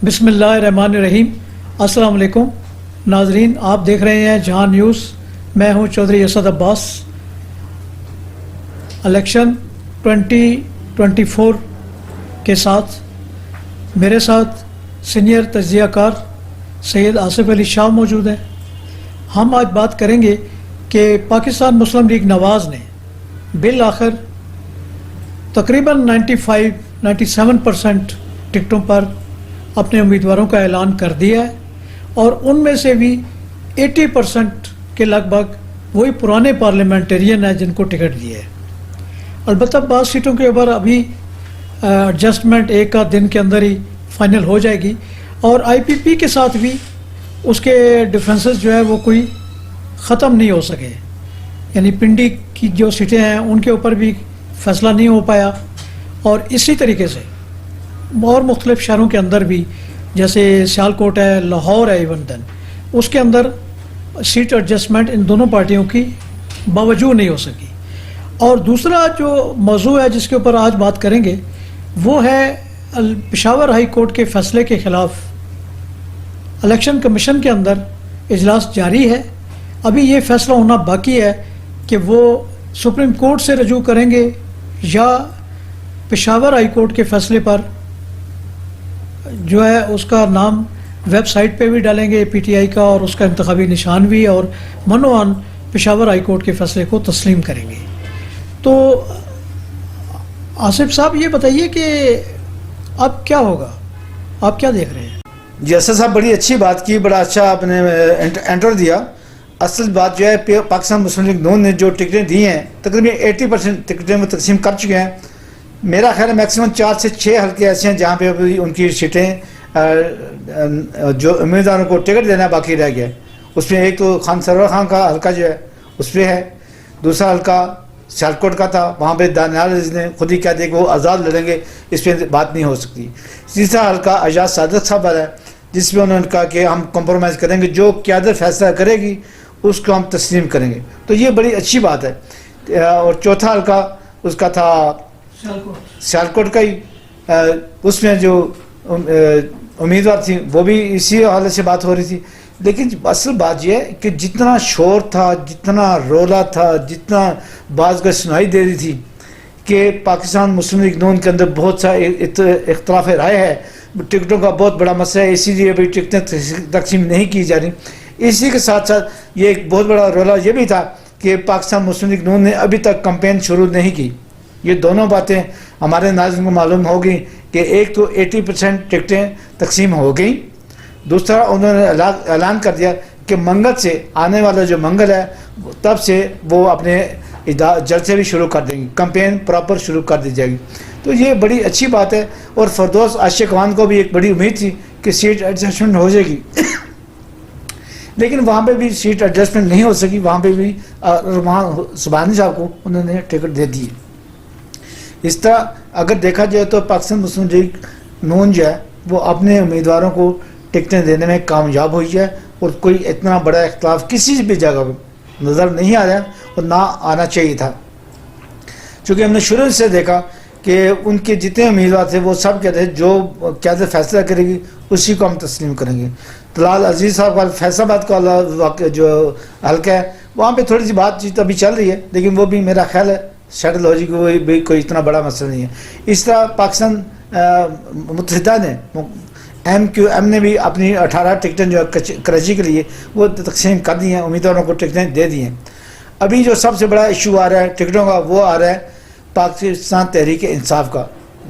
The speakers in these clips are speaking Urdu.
بسم اللہ الرحمن الرحیم۔ السلام علیکم ناظرین، آپ دیکھ رہے ہیں جہاں نیوز۔ میں ہوں چودھری اسد عباس۔ الیکشن 2024 کے ساتھ میرے ساتھ سینئر تجزیہ کار سید آصف علی شاہ موجود ہیں۔ ہم آج بات کریں گے کہ پاکستان مسلم لیگ نواز نے بالآخر تقریباً 97% ٹکٹوں پر اپنے امیدواروں کا اعلان کر دیا ہے، اور ان میں سے بھی 80% کے لگ بھگ وہی پرانے پارلیمنٹرین ہیں جن کو ٹکٹ دیا ہے۔ البتہ بعض سیٹوں کے اوپر ابھی ایڈجسٹمنٹ ایک آدھ دن کے اندر ہی فائنل ہو جائے گی، اور آئی پی پی کے ساتھ بھی اس کے ڈفرینسز جو ہے وہ کوئی ختم نہیں ہو سکے، یعنی پنڈی کی جو سیٹیں ہیں ان کے اوپر بھی فیصلہ نہیں ہو پایا، اور اسی طریقے سے اور مختلف شہروں کے اندر بھی، جیسے سیالکوٹ ہے، لاہور ہے، ایون دن اس کے اندر سیٹ ایڈجسٹمنٹ ان دونوں پارٹیوں کی باوجود نہیں ہو سکی۔ اور دوسرا جو موضوع ہے جس کے اوپر آج بات کریں گے وہ ہے پشاور ہائی کورٹ کے فیصلے کے خلاف الیکشن کمیشن کے اندر اجلاس جاری ہے۔ ابھی یہ فیصلہ ہونا باقی ہے کہ وہ سپریم کورٹ سے رجوع کریں گے یا پشاور ہائی کورٹ کے فیصلے پر جو ہے اس کا نام ویب سائٹ پہ بھی ڈالیں گے پی ٹی آئی کا، اور اس کا انتخابی نشان بھی، اور منوان پشاور ہائی کورٹ کے فیصلے کو تسلیم کریں گے۔ تو آصف صاحب یہ بتائیے کہ اب کیا ہوگا، آپ کیا دیکھ رہے ہیں؟ جی اسد صاحب بڑی اچھی بات کی، بڑا اچھا آپ نے انٹر دیا۔ اصل بات جو ہے پاکستان مسلم لیگ نون نے جو ٹکٹیں دی ہیں تقریباً 80% ٹکٹیں وہ تقسیم کر چکے ہیں۔ میرا خیال ہے میکسیمم 4 سے 6 حلقے ایسے ہیں جہاں پہ ابھی ان کی سیٹیں جو امیدواروں کو ٹکٹ دینا باقی رہ گیا ہے۔ اس میں ایک تو خان سرور خان کا حلقہ جو ہے اس پہ ہے، دوسرا حلقہ سیالکوٹ کا تھا، وہاں پہ دانیال عزیز نے خود ہی کہہ دیا کہ وہ آزاد لڑیں گے، اس پہ بات نہیں ہو سکتی۔ تیسرا حلقہ اعجاز صادق صاحب والا ہے جس پہ انہوں نے کہا کہ ہم کمپرومائز کریں گے، جو قیادت فیصلہ کرے گی اس کو ہم تسلیم کریں گے، تو یہ بڑی اچھی بات ہے۔ اور چوتھا حلقہ اس کا تھا سیالکوٹ کا ہی، اس میں جو امیدوار تھی وہ بھی اسی حوالے سے بات ہو رہی تھی۔ لیکن اصل بات یہ ہے کہ جتنا شور تھا، جتنا رولا تھا، جتنا بعض کا سنائی دے رہی تھی کہ پاکستان مسلم لیگ نون کے اندر بہت سا اختلاف رائے ہے، ٹکٹوں کا بہت بڑا مسئلہ ہے، اسی لیے ابھی ٹکٹیں تقسیم نہیں کی جا رہی۔ اسی کے ساتھ ساتھ یہ ایک بہت بڑا رولا یہ بھی تھا کہ پاکستان مسلم لیگ نون نے ابھی تک کمپین شروع نہیں کی۔ یہ دونوں باتیں ہمارے ناظرین کو معلوم ہوگی کہ ایک تو 80% ٹکٹیں تقسیم ہو گئیں، دوسرا انہوں نے اعلان کر دیا کہ منگل سے، آنے والا جو منگل ہے تب سے وہ اپنے جلسے بھی شروع کر دیں گے، کمپین پراپر شروع کر دی جائے گی۔ تو یہ بڑی اچھی بات ہے، اور فردوس عاشق خان کو بھی ایک بڑی امید تھی کہ سیٹ ایڈجسٹمنٹ ہو جائے گی، لیکن وہاں پہ بھی سیٹ ایڈجسٹمنٹ نہیں ہو سکی، وہاں پہ بھی رحمان سبحانی صاحب کو انہوں نے ٹکٹ دے دی۔ اس طرح اگر دیکھا جائے تو پاکستان مسلم لیگ نون جو ہے وہ اپنے امیدواروں کو ٹکٹیں دینے میں کامیاب ہوئی ہے، اور کوئی اتنا بڑا اختلاف کسی بھی جگہ پہ نظر نہیں آ رہا اور نہ آنا چاہیے تھا، چونکہ ہم نے شروع سے دیکھا کہ ان کے جتنے امیدوار تھے وہ سب کہتے ہیں جو قیادت فیصلہ کرے گی اسی کو ہم تسلیم کریں گے۔ طلال عزیز صاحب کا فیصلہ آباد کا جو حلقہ ہے وہاں پہ تھوڑی سی بات چیت ابھی چل رہی ہے، لیکن وہ بھی میرا خیال ہے سیٹل ہو جائے گی، بھی کوئی اتنا بڑا مسئلہ نہیں ہے۔ اس طرح پاکستان متحدہ نے MQM نے بھی اپنی 18 ٹکٹیں جو کراچی کے لیے وہ تقسیم کر دی ہیں، امیدواروں کو ٹکٹیں دے دی ہیں۔ ابھی جو سب سے بڑا ایشو آ رہا ہے ٹکٹوں کا وہ آ رہا ہے پاکستان تحریک انصاف کا،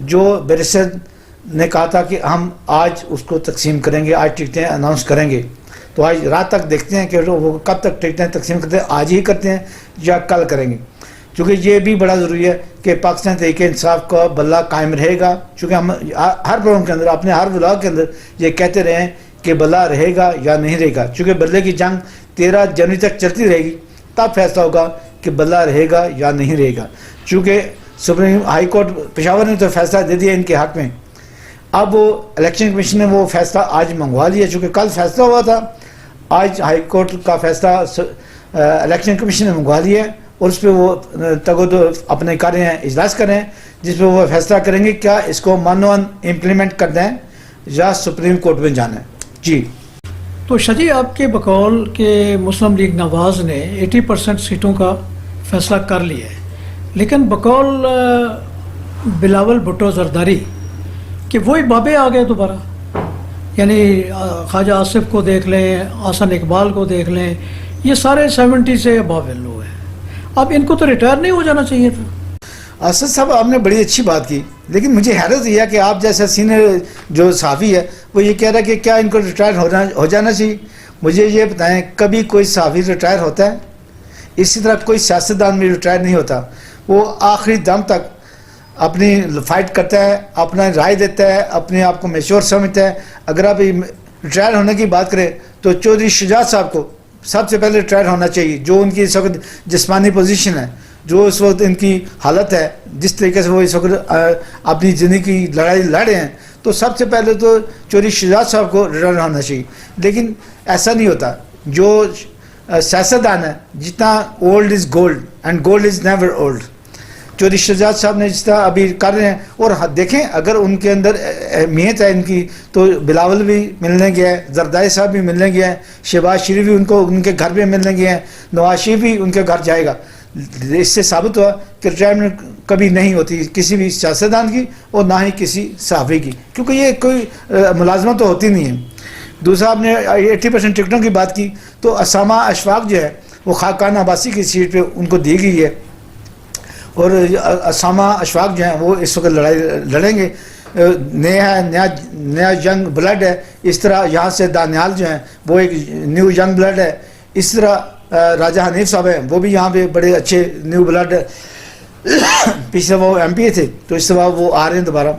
جو بیرسٹر نے کہا تھا کہ ہم آج اس کو تقسیم کریں گے، آج ٹکٹیں اناؤنس کریں گے۔ تو آج رات تک دیکھتے ہیں کہ وہ کب تک ٹکٹیں تقسیم کرتے ہیں، آج ہی کرتے ہیں یا کل کریں گے، چونکہ یہ بھی بڑا ضروری ہے کہ پاکستان تحریک انصاف کا بلہ قائم رہے گا، چونکہ ہم ہر پروگرام کے اندر اپنے ہر ولاگ کے اندر یہ کہتے رہے ہیں کہ بلہ رہے گا یا نہیں رہے گا، چونکہ بلے کی جنگ 13 جنوری تک چلتی رہے گی، تب فیصلہ ہوگا کہ بلہ رہے گا یا نہیں رہے گا، چونکہ سپریم ہائی کورٹ پشاور نے تو فیصلہ دے دیا ان کے حق میں۔ اب وہ الیکشن کمیشن نے وہ فیصلہ آج منگوا لیا، چونکہ کل فیصلہ ہوا تھا، آج ہائی کورٹ کا فیصلہ الیکشن کمیشن نے منگوا لیا ہے، اور اس پہ وہ تگود اپنے کر رہے ہیں، اجلاس کر رہے ہیں، جس پہ وہ فیصلہ کریں گے کیا اس کو منوان امپلیمنٹ کرنا ہے یا سپریم کورٹ میں جانا ہے. جی تو شاہ جی آپ کے بقول کہ مسلم لیگ نواز نے 80% سیٹوں کا فیصلہ کر لیا ہے، لیکن بقول بلاول بھٹو زرداری کہ وہی بابے آ گئے دوبارہ، یعنی خواجہ آصف کو دیکھ لیں، حسن اقبال کو دیکھ لیں، یہ سارے 70 سے اباو لوگ ہیں. اب ان کو تو ریٹائر نہیں ہو جانا چاہیے تھا. اسد صاحب آپ نے بڑی اچھی بات کی، لیکن مجھے حیرت یہ ہے کہ آپ جیسا سینئر جو صحافی ہے وہ یہ کہہ رہا ہے کہ کیا ان کو ریٹائر ہو جانا چاہیے. مجھے یہ بتائیں کبھی کوئی صحافی ریٹائر ہوتا ہے؟ اسی طرح کوئی سیاستدان بھی ریٹائر نہیں ہوتا. وہ آخری دم تک اپنی فائٹ کرتا ہے، اپنا رائے دیتا ہے، اپنے آپ کو میچور سمجھتا ہے. اگر آپ ریٹائر ہونے کی بات کریں تو چودھری شجاعت صاحب کو سب سے پہلے ریٹائر ہونا چاہیے. جو ان کی اس وقت جسمانی پوزیشن ہے، جو اس وقت ان کی حالت ہے، جس طریقے سے وہ اس وقت اپنی زندگی کی لڑائی لڑ رہے ہیں، تو سب سے پہلے تو چودھری شجاعت صاحب کو ریٹائر ہونا چاہیے. لیکن ایسا نہیں ہوتا. جو سیاستدان ہے، جتنا old is gold and gold is never old. Chaudhry Shujaat صاحب نے جس طرح ابھی کر رہے ہیں، اور دیکھیں اگر ان کے اندر اہمیت ہے ان کی، تو بلاول بھی ملنے گیا ہے، زرداری صاحب بھی ملنے گیا ہے، شہباز شریف بھی ان کے گھر میں ملنے گیا ہے، نواز شریف بھی ان کے گھر جائے گا. اس سے ثابت ہوا کہ ریٹائرمنٹ کبھی نہیں ہوتی کسی بھی سیاستدان کی، اور نہ ہی کسی صحافی کی، کیونکہ یہ کوئی ملازمت تو ہوتی نہیں ہے. دوسرا آپ نے 80% ٹکٹوں کی بات کی، تو اسامہ اشفاق جو ہے وہ خاقان عباسی کی سیٹ پہ ان کو دی گئی ہے، اور اسامہ اشفاق جو ہیں وہ اس وقت لڑائی لڑیں گے. نیا ینگ بلڈ ہے. اس طرح یہاں سے دانیال جو ہیں وہ ایک نیو ینگ بلڈ ہے. اس طرح راجہ حنیف صاحب ہیں، وہ بھی یہاں پہ بڑے اچھے نیو بلڈ ہے. پچھلے وہ ایم پی اے تھے، تو اس دفعہ وہ آ رہے ہیں دوبارہ.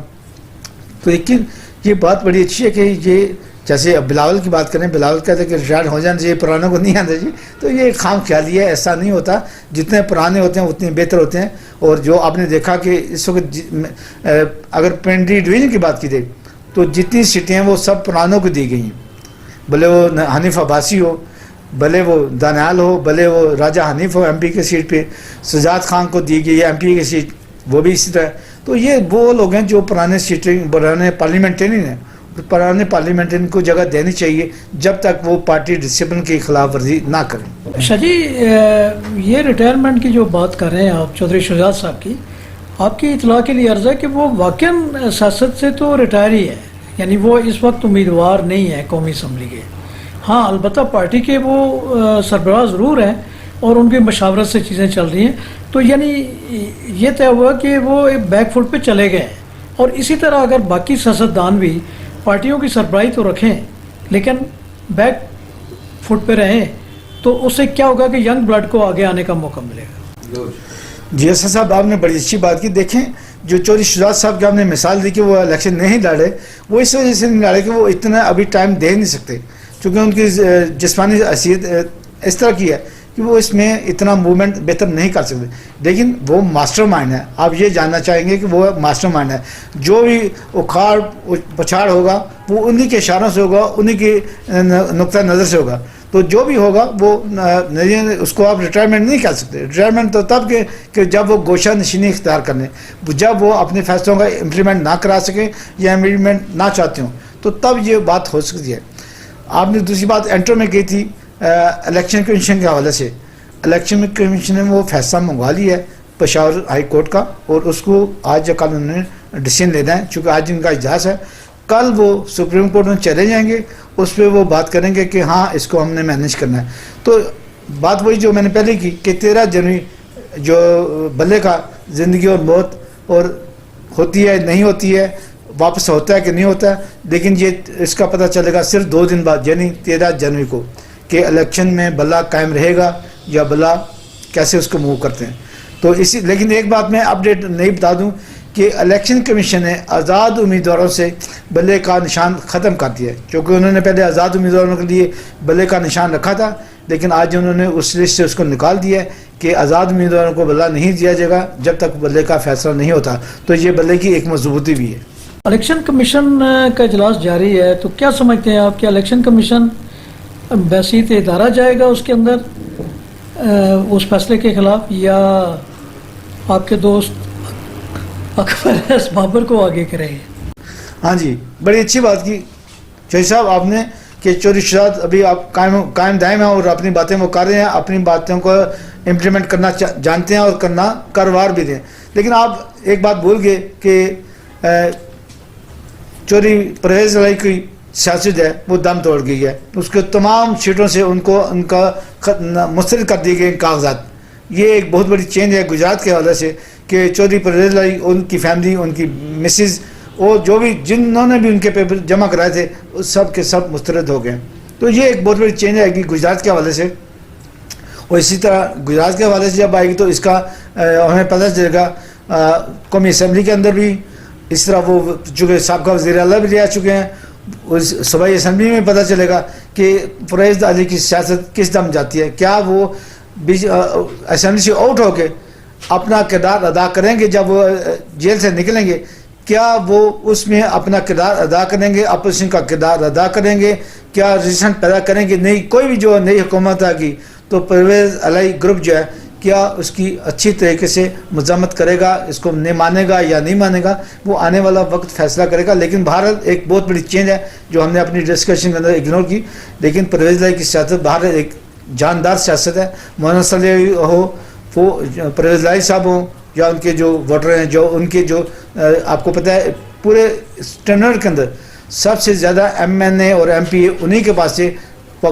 تو لیکن یہ بات بڑی اچھی ہے کہ یہ جیسے اب بلاول کی بات کریں، بلاول کہتے ہیں کہ ریٹائر ہو جانا چاہیے، پرانوں کو نہیں آنا چاہیے. تو یہ خام خیالی ہے، ایسا نہیں ہوتا. جتنے پرانے ہوتے ہیں اتنے بہتر ہوتے ہیں. اور جو آپ نے دیکھا کہ اس وقت اگر پنڈی ڈویژن کی بات کی جائے تو جتنی سیٹیں ہیں وہ سب پرانوں کو دی گئی ہیں. بھلے وہ حنیف عباسی ہو، بھلے وہ دانیال ہو، بھلے وہ راجہ حنیف ہو ایم پی کے سیٹ پہ، سجاد خان کو دی گئی ہے ایم پی کی سیٹ، وہ بھی اسی طرح. تو یہ وہ لوگ ہیں جو پرانے پارلیمنٹرین ہیں. پرانے پارلیمنٹرین کو جگہ دینی چاہیے جب تک وہ پارٹی ڈسپلن کی خلاف ورزی نہ کریں. شاہ جی یہ ریٹائرمنٹ کی جو بات کر رہے ہیں آپ چودھری شجاعت صاحب کی، آپ کی اطلاع کے لیے عرض ہے کہ وہ واقعاً سیاست سے تو ریٹائر ہی ہے، یعنی وہ اس وقت امیدوار نہیں ہے قومی اسمبلی کے. ہاں البتہ پارٹی کے وہ سربراہ ضرور ہیں اور ان کی مشاورت سے چیزیں چل رہی ہیں. تو یعنی یہ طے ہوا کہ وہ ایک بیک فٹ پہ چلے گئے. اور اسی طرح اگر باقی سیاستدان بھی پارٹیوں کی سربراہی تو رکھیں لیکن بیک فٹ پہ رہیں، تو اس سے کیا ہوگا کہ ینگ بلڈ کو آگے آنے کا موقع ملے گا. جی اسد صاحب آپ نے بڑی اچھی بات کی. دیکھیں جو چودھری شجاعت صاحب کی آپ نے مثال دی کہ وہ الیکشن نہیں لڑے، وہ اس وجہ سے نہیں لڑے کہ وہ اتنا ابھی ٹائم دے نہیں سکتے، چونکہ ان کی جسمانی حیثیت اس طرح کی ہے کہ وہ اس میں اتنا موومنٹ بہتر نہیں کر سکتے. لیکن وہ ماسٹر مائنڈ ہے. آپ یہ جاننا چاہیں گے کہ وہ ماسٹر مائنڈ ہے. جو بھی اکھاڑ پچھاڑ ہوگا وہ انہی کے اشاروں سے ہوگا، انہی کے نقطہ نظر سے ہوگا. تو جو بھی ہوگا وہ اس کو آپ ریٹائرمنٹ نہیں کر سکتے. ریٹائرمنٹ تو تب کہ جب وہ گوشہ نشینی اختیار کرنے، جب وہ اپنے فیصلوں کا امپلیمنٹ نہ کرا سکیں یا امپلیمنٹ نہ چاہتے ہوں، تو تب یہ بات ہو سکتی ہے. آپ نے دوسری بات انٹر میں کی تھی الیکشن کمیشن کے حوالے سے. الیکشن کمیشن نے وہ فیصلہ منگوا لیا ہے پشاور ہائی کورٹ کا، اور اس کو آج یا کل انہوں نے ڈسیزن لینا ہے. چونکہ آج ان کا اجلاس ہے، کل وہ سپریم کورٹ میں چلے جائیں گے، اس پہ وہ بات کریں گے کہ ہاں اس کو ہم نے مینیج کرنا ہے. تو بات وہی جو میں نے پہلے کی کہ 13 جنوری جو بلے کا زندگی اور موت اور ہوتی ہے نہیں ہوتی ہے، واپس ہوتا ہے کہ نہیں ہوتا ہے، لیکن یہ اس کا پتہ چلے گا صرف 2 دن بعد، یعنی 13 جنوری کو، کہ الیکشن میں بلا قائم رہے گا یا بلا کیسے اس کو موو کرتے ہیں. تو لیکن ایک بات میں اپڈیٹ نہیں بتا دوں کہ الیکشن کمیشن نے آزاد امیدواروں سے بلے کا نشان ختم کر دیا ہے. چونکہ انہوں نے پہلے آزاد امیدواروں کے لیے بلے کا نشان رکھا تھا، لیکن آج انہوں نے اس لسٹ سے اس کو نکال دیا ہے کہ آزاد امیدواروں کو بلا نہیں دیا جائے گا جب تک بلے کا فیصلہ نہیں ہوتا. تو یہ بلے کی ایک مضبوطی بھی ہے. الیکشن کمیشن کا اجلاس جاری ہے، تو کیا سمجھتے ہیں آپ کہ الیکشن کمیشن بحثیت ادارہ جائے گا اس کے اندر اس فیصلے کے خلاف، یا آپ کے دوست اکبر بابر کو آگے کریں گے؟ ہاں جی، بڑی اچھی بات کی چوہدری صاحب آپ نے کہ چوری شدات ابھی آپ قائم دائم ہیں اور اپنی باتیں وہ کر رہے ہیں، اپنی باتوں کو امپلیمنٹ کرنا جانتے ہیں اور کرنا کاروبار بھی دیں. لیکن آپ ایک بات بھول گئے کہ چوری پرویز الہی کی سیاست ہے وہ دم توڑ گئی ہے. اس کے تمام سیٹوں سے ان کا مسترد کر دیے گئے کاغذات. یہ ایک بہت بڑی چینج ہے گجرات کے حوالے سے کہ چودھری پرویز الہی، ان کی فیملی، ان کی مسز اور جو بھی جنہوں نے بھی ان کے پیپر جمع کرائے تھے سب کے سب مسترد ہو گئے. تو یہ ایک بہت بڑی چینج آئے گی گجرات کے حوالے سے. اور اسی طرح گجرات کے حوالے سے جب آئے گی تو اس کا ہمیں پتہ چلے گا قومی اسمبلی کے اندر بھی اس طرح وہ چونکہ سابقہ وزیر اعلیٰ بھی رہ چکے ہیں، اس صوبائی اسمبلی میں پتہ چلے گا کہ پرویز الہی کی سیاست کس دم جاتی ہے. کیا وہ اسمبلی سے آؤٹ ہو کے اپنا کردار ادا کریں گے جب وہ جیل سے نکلیں گے؟ کیا وہ اس میں اپنا کردار ادا کریں گے، اپوزیشن کا کردار ادا کریں گے؟ کیا ریزسٹنس پیدا کریں گے؟ نہیں، کوئی بھی جو نئی حکومت آ گئی تو پرویز الہی گروپ جو ہے کیا اس کی اچھی طریقے سے مذمت کرے گا، اس کو نہیں مانے گا یا نہیں مانے گا، وہ آنے والا وقت فیصلہ کرے گا. لیکن بہرحال ایک بہت بڑی چینج ہے جو ہم نے اپنی ڈسکشن کے اندر اگنور کی. لیکن پرویز الہی کی سیاست بہرحال ایک جاندار سیاست ہے. مولانا صلی ہو، وہ پرویز الہی صاحب ہوں یا ان کے جو ووٹر ہیں، جو ان کے جو آپ کو پتہ ہے پورے اسٹینڈرڈ کے اندر سب سے زیادہ ایم این اے اور ایم پی اے انہی کے پاس تھے.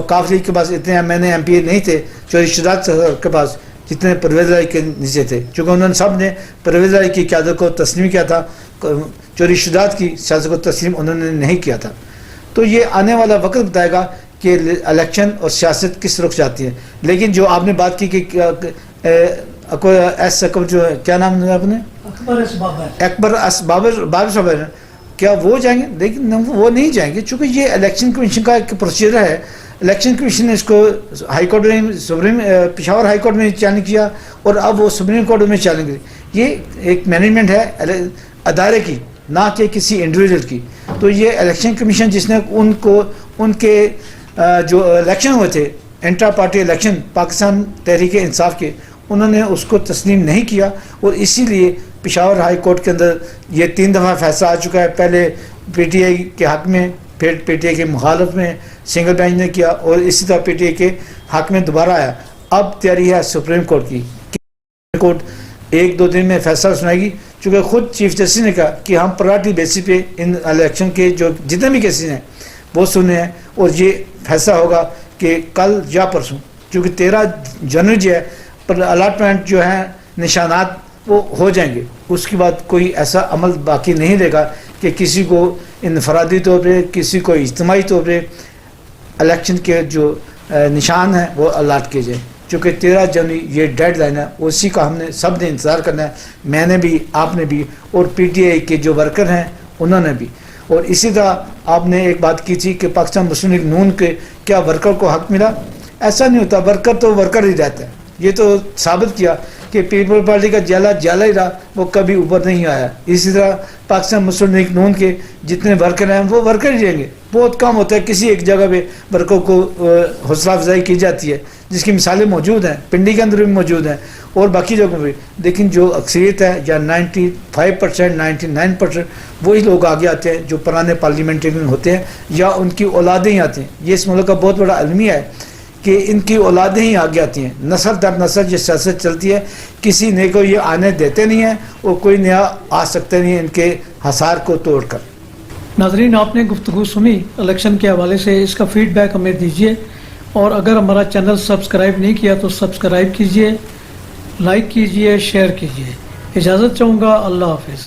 کاف لیگ کے پاس اتنے M N A M P A نہیں تھے چودھری شدات کے پاس جتنے پرویز الہی کے نیچے تھے، چونکہ انہوں نے سب نے پرویز الہی کی قیادت کو تسلیم کیا تھا. چودھری شدات کی سیاست کو تسلیم انہوں نے نہیں کیا تھا. تو یہ آنے والا وقت بتائے گا کہ الیکشن اور سیاست کس رخ جاتی ہے. لیکن جو آپ نے بات کی کہ ایس اکبر جو ہے، کیا نام ہے آپ نے؟ اکبر بابر صاحب ہیں، کیا وہ جائیں گے؟ لیکن وہ نہیں جائیں گے چونکہ یہ الیکشن کمیشن کا ایک پروسیجر ہے. الیکشن کمیشن نے اس کو ہائی کورٹ میں پشاور ہائی کورٹ میں چیلنج کیا اور اب وہ سپریم کورٹ میں چیلنج کی. یہ ایک مینجمنٹ ہے ادارے کی، نہ کہ کسی انڈیویجول کی. تو یہ الیکشن کمیشن جس نے ان کے جو الیکشن ہوئے تھے intra party election Pakistan Tehreek Insaf کے، انہوں نے اس کو تسلیم نہیں کیا اور اسی لیے پشاور ہائی کورٹ کے اندر یہ 3 دفعہ فیصلہ آ چکا ہے. پہلے پی ٹی آئی کے حق میں، پھر پی ٹی آئی کے مخالف میں سنگل بینچ نے کیا اور اسی طرح پی ٹی آئی کے حق میں دوبارہ آیا. اب تیاری ہے سپریم کورٹ کی، کورٹ 1-2 دن میں فیصلہ سنائے گی. چونکہ خود چیف جسٹس نے کہا کہ ہم پرائرٹی بیسس پہ ان الیکشن کے جو جتنے بھی کیسز ہیں وہ سنے ہیں اور یہ فیصلہ ہوگا کہ کل یا پرسوں، چونکہ 13 جنوری جو ہے پر الاٹمنٹ جو ہے نشانات وہ ہو جائیں گے. اس کے بعد کوئی ایسا عمل باقی نہیں رہے گا کہ کسی کو انفرادی طور پہ، کسی کو اجتماعی طور پہ الیکشن کے جو نشان ہیں وہ الاٹ کیے جائیں. چونکہ 13 جنوری یہ ڈیڈ لائن ہے، اسی کا ہم نے سب نے انتظار کرنا ہے. میں نے بھی، آپ نے بھی، اور پی ٹی آئی کے جو ورکر ہیں انہوں نے بھی. اور اسی طرح آپ نے ایک بات کی تھی کہ پاکستان مسلم لیگ نون کے کیا ورکر کو حق ملا؟ ایسا نہیں ہوتا، ورکر تو ورکر ہی رہتا ہے. یہ تو ثابت کیا کہ پیپل پارٹی کا جالا ہی رہا، وہ کبھی اوپر نہیں آیا. اسی طرح پاکستان مسلم لیگ نون کے جتنے ورکر ہیں وہ ورکر ہی رہیں گے. بہت کم ہوتا ہے کسی ایک جگہ پہ ورکر کو حوصلہ افزائی کی جاتی ہے، جس کی مثالیں موجود ہیں، پنڈی کے اندر بھی موجود ہیں اور باقی جگہوں پہ. لیکن جو اکثریت ہے یا 95%، 99% وہی لوگ آگے آتے ہیں جو پرانے پارلیمنٹرین ہوتے ہیں یا ان کی اولادیں ہی آتے ہیں. یہ اس ملک کا بہت بڑا المیہ ہے کہ ان کی اولادیں ہی آگے آتی ہیں. نسل در نسل یہ سیاست چلتی ہے، کسی نئے کو یہ آنے دیتے نہیں ہیں اور کوئی نیا آ سکتے نہیں ان کے حصار کو توڑ کر. ناظرین، آپ نے گفتگو سنی الیکشن کے حوالے سے، اس کا فیڈ بیک ہمیں دیجیے اور اگر ہمارا چینل سبسکرائب نہیں کیا تو سبسکرائب کیجیے، لائک کیجیے، شیئر کیجیے. اجازت چاہوں گا. اللہ حافظ.